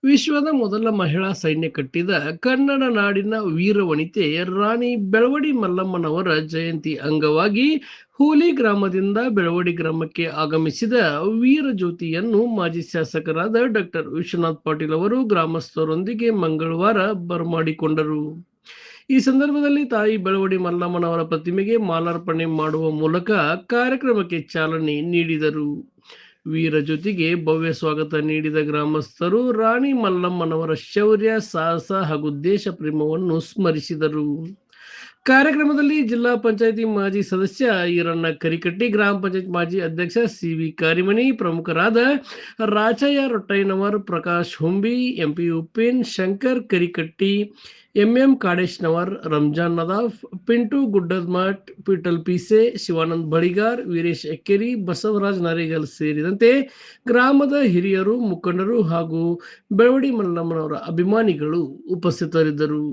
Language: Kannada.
ವಿಶ್ವದ ಮೊದಲ ಮಹಿಳಾ ಸೈನ್ಯ ಕಟ್ಟಿದ ಕನ್ನಡ ನಾಡಿನ ವೀರವನಿತೆ ರಾಣಿ ಬೆಳವಡಿ ಮಲ್ಲಮ್ಮನವರ ಜಯಂತಿ ಅಂಗವಾಗಿ ಹೂಲಿ ಗ್ರಾಮದಿಂದ ಬೆಳವಡಿ ಗ್ರಾಮಕ್ಕೆ ಆಗಮಿಸಿದ ವೀರ ಜ್ಯೋತಿಯನ್ನು ಮಾಜಿ ಶಾಸಕರಾದ ಡಾಕ್ಟರ್ ವಿಶ್ವನಾಥ್ ಪಾಟೀಲ್ ಅವರು ಗ್ರಾಮಸ್ಥರೊಂದಿಗೆ ಮಂಗಳವಾರ ಬರಮಾಡಿಕೊಂಡರು. ಈ ಸಂದರ್ಭದಲ್ಲಿ ತಾಯಿ ಬೆಳವಡಿ ಮಲ್ಲಮ್ಮನವರ ಪ್ರತಿಮೆಗೆ ಮಾಲಾರ್ಪಣೆ ಮಾಡುವ ಮೂಲಕ ಕಾರ್ಯಕ್ರಮಕ್ಕೆ ಚಾಲನೆ ನೀಡಿದರು. ವೀರ ಜೊತೆಗೆ ಭವ್ಯ ಸ್ವಾಗತ ನೀಡಿದ ಗ್ರಾಮಸ್ಥರು ರಾಣಿ ಮಲ್ಲಮ್ಮನವರ ಶೌರ್ಯ, ಸಾಹಸ ಹಾಗೂ ದೇಶ ಪ್ರೇಮವನ್ನು ಸ್ಮರಿಸಿದರು. ಕಾರ್ಯಕ್ರಮದಲ್ಲಿ ಜಿಲ್ಲಾ ಪಂಚಾಯಿತಿ ಮಾಜಿ ಸದಸ್ಯ ಈರಣ್ಣ ಕರಿಕಟ್ಟಿ, ಗ್ರಾಮ ಪಂಚಾಯತ್ ಮಾಜಿ ಅಧ್ಯಕ್ಷ ಸಿ.ವಿ. ಕಾರಿಮನಿ, ಪ್ರಮುಖರಾದ ರಾಚಯ್ಯ ರೊಟ್ಟಯ್ಯನವರ್, ಪ್ರಕಾಶ್ ಹುಂಬಿ, ಎಂಪಿ ಉಪೇನ್, ಶಂಕರ್ ಕರಿಕಟ್ಟಿ, ಎಂಎಂ ಕಾಡೇಶ್ನವರ್, ರಂಜಾನ್ ನದಾಫ್, ಪಿಂಟು ಗುಡ್ಡದಮಠ್, ಪಿಟಲ್ ಪೀಸೆ, ಶಿವಾನಂದ್ ಬಳಿಗಾರ್, ವೀರೇಶ್ ಎಕ್ಕೇರಿ, ಬಸವರಾಜ್ ನರೇಗಲ್ ಸೇರಿದಂತೆ ಗ್ರಾಮದ ಹಿರಿಯರು, ಮುಖಂಡರು ಹಾಗೂ ಬೆಳವಡಿ ಮಲ್ಲಮ್ಮನವರ ಅಭಿಮಾನಿಗಳು ಉಪಸ್ಥಿತರಿದ್ದರು.